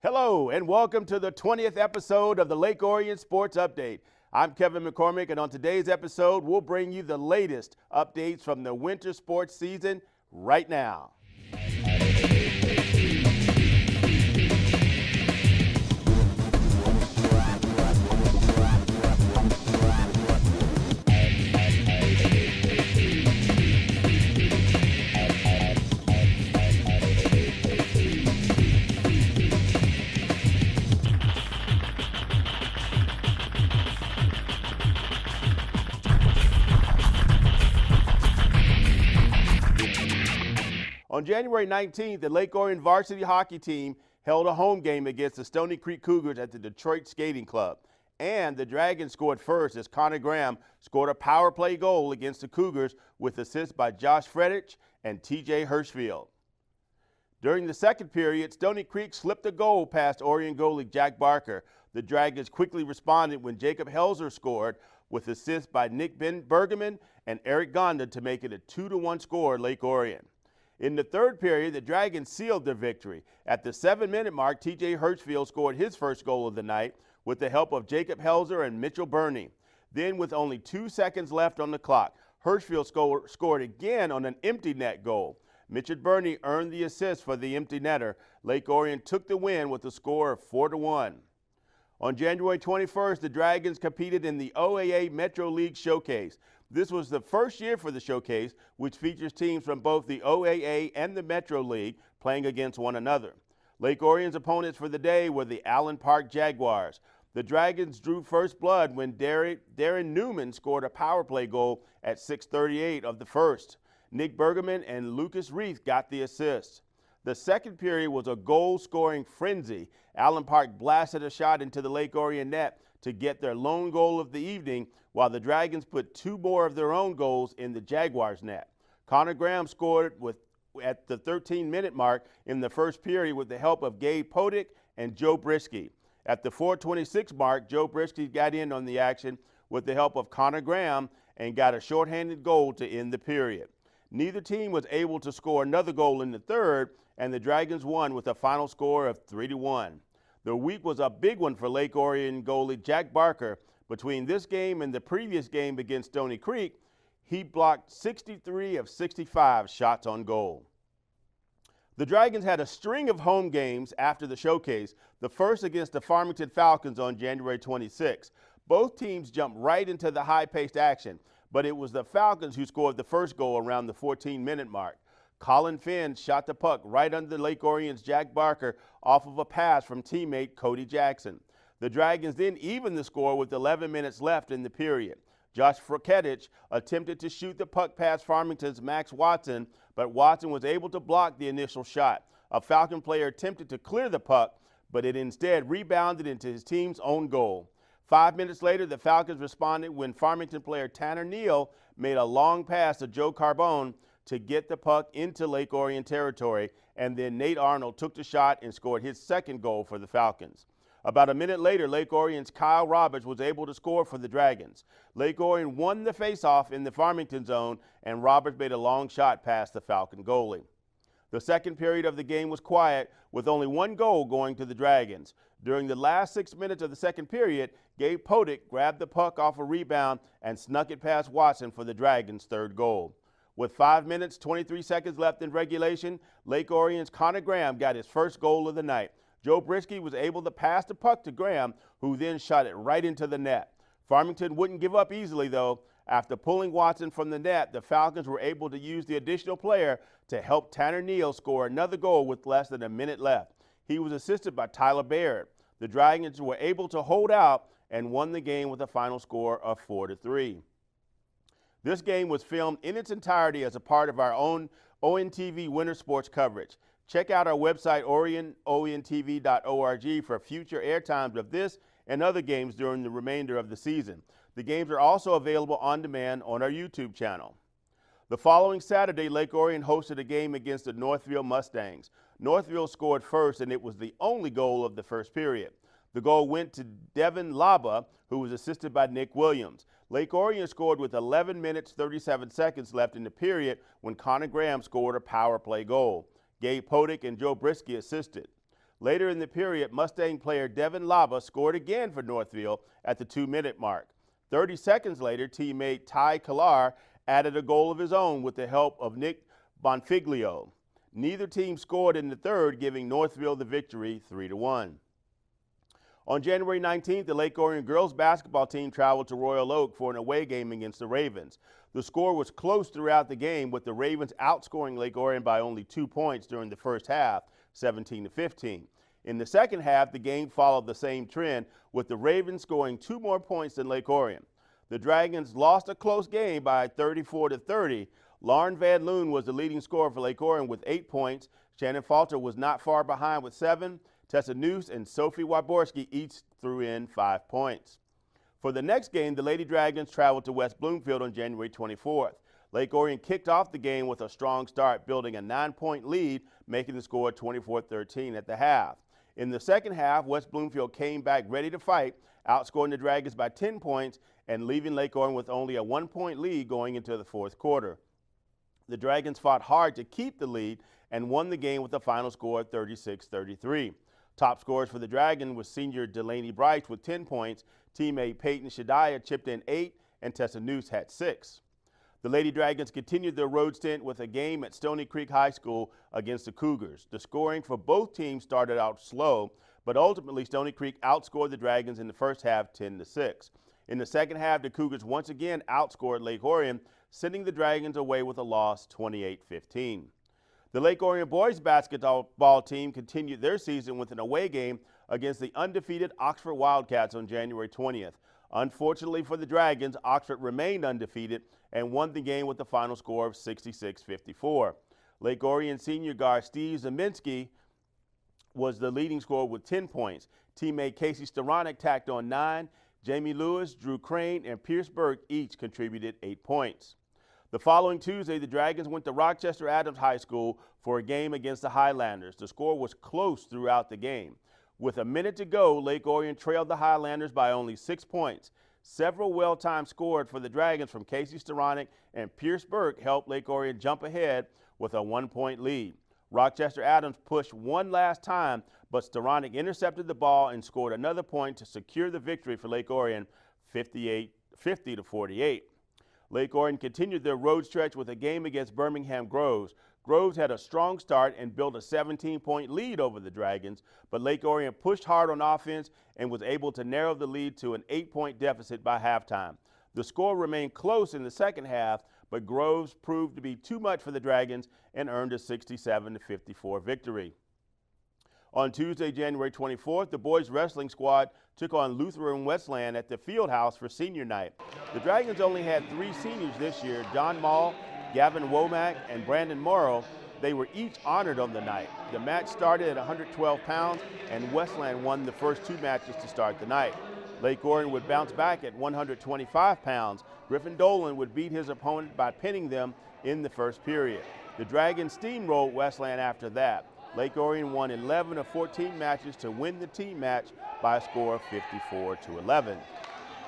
Hello and welcome to the 20th episode of the Lake Orion Sports Update. I'm Kevin McCormick, and on today's episode, we'll bring you the latest updates from the winter sports season right now. On January 19th, the Lake Orion varsity hockey team held a home game against the Stony Creek Cougars at the Detroit Skating Club. And the Dragons scored first as Connor Graham scored a power play goal against the Cougars with assists by Josh Fredich and TJ Hirschfield. During the second period, Stony Creek slipped a goal past Orion goalie Jack Barker. The Dragons quickly responded when Jacob Helzer scored with assists by Nick Bergerman and Eric Gonda to make it a 2-1 score Lake Orion. In the third period, the Dragons sealed their victory. At the 7-minute mark, TJ Hirschfield scored his first goal of the night with the help of Jacob Helzer and Mitchell Burney. Then, with only 2 seconds left on the clock, Hirschfield scored again on an empty net goal. Mitchell Burney earned the assist for the empty netter. Lake Orion took the win with a score of 4-1. On January 21st, the Dragons competed in the OAA Metro League Showcase. This was the first year for the showcase, which features teams from both the OAA and the Metro League playing against one another. Lake Orion's opponents for the day were the Allen Park Jaguars. The Dragons drew first blood when Darren Newman scored a power play goal at 6:38 of the first. Nick Bergerman and Lucas Reith got the assists. The second period was a goal-scoring frenzy. Allen Park blasted a shot into the Lake Orion net to get their lone goal of the evening, while the Dragons put 2 more of their own goals in the Jaguars' net. Connor Graham scored at the 13-minute mark in the first period with the help of Gabe Podick and Joe Brisky. At the 4:26 mark, Joe Brisky got in on the action with the help of Connor Graham and got a shorthanded goal to end the period. Neither team was able to score another goal in the third, and the Dragons won with a final score of 3-1. The week was a big one for Lake Orion goalie Jack Barker. Between this game and the previous game against Stony Creek, he blocked 63 of 65 shots on goal. The Dragons had a string of home games after the showcase, the first against the Farmington Falcons on January 26. Both teams jumped right into the high-paced action, but it was the Falcons who scored the first goal around the 14-minute mark. Colin Finn shot the puck right under Lake Orion's Jack Barker off of a pass from teammate Cody Jackson. The Dragons then evened the score with 11 minutes left in the period. Josh Froketich attempted to shoot the puck past Farmington's Max Watson, but Watson was able to block the initial shot. A Falcon player attempted to clear the puck, but it instead rebounded into his team's own goal. 5 minutes later, the Falcons responded when Farmington player Tanner Neal made a long pass to Joe Carbone to get the puck into Lake Orion territory, and then Nate Arnold took the shot and scored his second goal for the Falcons. About a minute later, Lake Orion's Kyle Roberts was able to score for the Dragons. Lake Orion won the faceoff in the Farmington zone, and Roberts made a long shot past the Falcon goalie. The second period of the game was quiet, with only one goal going to the Dragons. During the last 6 minutes of the second period, Gabe Podick grabbed the puck off a rebound and snuck it past Watson for the Dragons' third goal. With 5 minutes, 23 seconds left in regulation, Lake Orion's Connor Graham got his first goal of the night. Joe Brisky was able to pass the puck to Graham, who then shot it right into the net. Farmington wouldn't give up easily, though. After pulling Watson from the net, the Falcons were able to use the additional player to help Tanner Neal score another goal with less than a minute left. He was assisted by Tyler Baird. The Dragons were able to hold out and won the game with a final score of 4-3. This game was filmed in its entirety as a part of our own ONTV winter sports coverage. Check out our website, ONTV.org, for future air times of this and other games during the remainder of the season. The games are also available on demand on our YouTube channel. The following Saturday, Lake Orion hosted a game against the Northville Mustangs. Northville scored first, and it was the only goal of the first period. The goal went to Devin Laba, who was assisted by Nick Williams. Lake Orion scored with 11 minutes, 37 seconds left in the period when Connor Graham scored a power play goal. Gabe Podick and Joe Brisky assisted. Later in the period, Mustang player Devin Laba scored again for Northville at the 2-minute mark. 30 seconds later, teammate Ty Kalar added a goal of his own with the help of Nick Bonfiglio. Neither team scored in the third, giving Northville the victory 3-1. On January 19th, the Lake Orion girls basketball team traveled to Royal Oak for an away game against the Ravens. The score was close throughout the game, with the Ravens outscoring Lake Orion by only 2 points during the first half, 17-15. In the second half, the game followed the same trend, with the Ravens scoring 2 more points than Lake Orion. The Dragons lost a close game by 34-30. Lauren Van Loon was the leading scorer for Lake Orion with 8 points. Shannon Falter was not far behind with 7. Tessa Noose and Sophie Waborski each threw in 5 points. For the next game, the Lady Dragons traveled to West Bloomfield on January 24th. Lake Orion kicked off the game with a strong start, building a 9-point lead, making the score 24-13 at the half. In the second half, West Bloomfield came back ready to fight, outscoring the Dragons by 10 points and leaving Lake Orion with only a 1-point lead going into the fourth quarter. The Dragons fought hard to keep the lead and won the game with a final score of 36-33. Top scorers for the Dragons was senior Delaney Bryce with 10 points, teammate Peyton Shadiah chipped in 8, and Tessa Noose had 6. The Lady Dragons continued their road stint with a game at Stony Creek High School against the Cougars. The scoring for both teams started out slow, but ultimately Stony Creek outscored the Dragons in the first half 10-6. In the second half, the Cougars once again outscored Lake Orion, sending the Dragons away with a loss 28-15. The Lake Orion boys basketball team continued their season with an away game against the undefeated Oxford Wildcats on January 20th. Unfortunately for the Dragons, Oxford remained undefeated and won the game with the final score of 66-54. Lake Orion senior guard Steve Zeminski was the leading scorer with 10 points. Teammate Casey Staranek tacked on 9. Jamie Lewis, Drew Crane, and Pierce Burke each contributed 8 points. The following Tuesday, the Dragons went to Rochester Adams High School for a game against the Highlanders. The score was close throughout the game. With a minute to go, Lake Orion trailed the Highlanders by only 6 points. Several well-timed scores for the Dragons from Casey Staranek and Pierce Burke helped Lake Orion jump ahead with a 1-point lead. Rochester Adams pushed one last time, but Staranek intercepted the ball and scored another point to secure the victory for Lake Orion 50-48. Lake Orion continued their road stretch with a game against Birmingham Groves. Groves had a strong start and built a 17-point lead over the Dragons, but Lake Orion pushed hard on offense and was able to narrow the lead to an 8-point deficit by halftime. The score remained close in the second half, but Groves proved to be too much for the Dragons and earned a 67-54 victory. On Tuesday, January 24th, the boys wrestling squad took on Lutheran Westland at the Fieldhouse for senior night. The Dragons only had 3 seniors this year, John Mall, Gavin Womack, and Brandon Morrow. They were each honored on the night. The match started at 112 pounds, and Westland won the first 2 matches to start the night. Lake Orion would bounce back at 125 pounds. Griffin Dolan would beat his opponent by pinning them in the first period. The Dragons steamrolled Westland after that. Lake Orion won 11 of 14 matches to win the team match by a score of 54-11.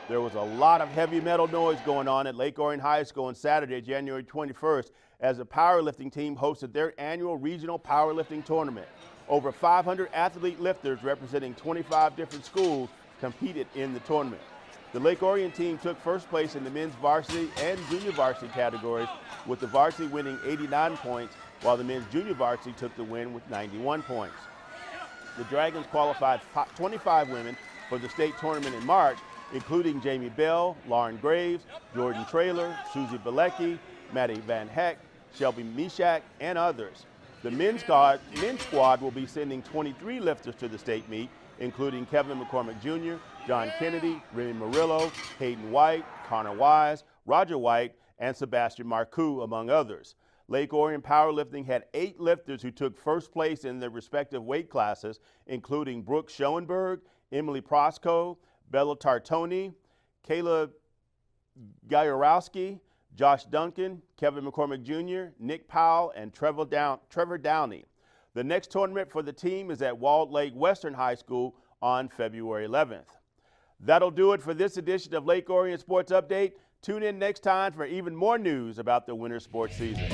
There was a lot of heavy metal noise going on at Lake Orion High School on Saturday, January 21st, as the powerlifting team hosted their annual regional powerlifting tournament. Over 500 athlete lifters representing 25 different schools competed in the tournament. The Lake Orion team took first place in the men's varsity and junior varsity categories, with the varsity winning 89 points, while the men's junior varsity took the win with 91 points. The Dragons qualified 25 women for the state tournament in March, including Jamie Bell, Lauren Graves, Jordan Traylor, Susie Bilecki, Maddie Van Heck, Shelby Mishak, and others. The men's squad will be sending 23 lifters to the state meet, including Kevin McCormick Jr., John Kennedy, Remy Murillo, Hayden White, Connor Wise, Roger White, and Sebastian Marcoux, among others. Lake Orion Powerlifting had 8 lifters who took first place in their respective weight classes, including Brooke Schoenberg, Emily Prosco, Bella Tartoni, Kayla Gajorowski, Josh Duncan, Kevin McCormick Jr., Nick Powell, and Trevor Downey. The next tournament for the team is at Walled Lake Western High School on February 11th. That'll do it for this edition of Lake Orion Sports Update. Tune in next time for even more news about the winter sports season.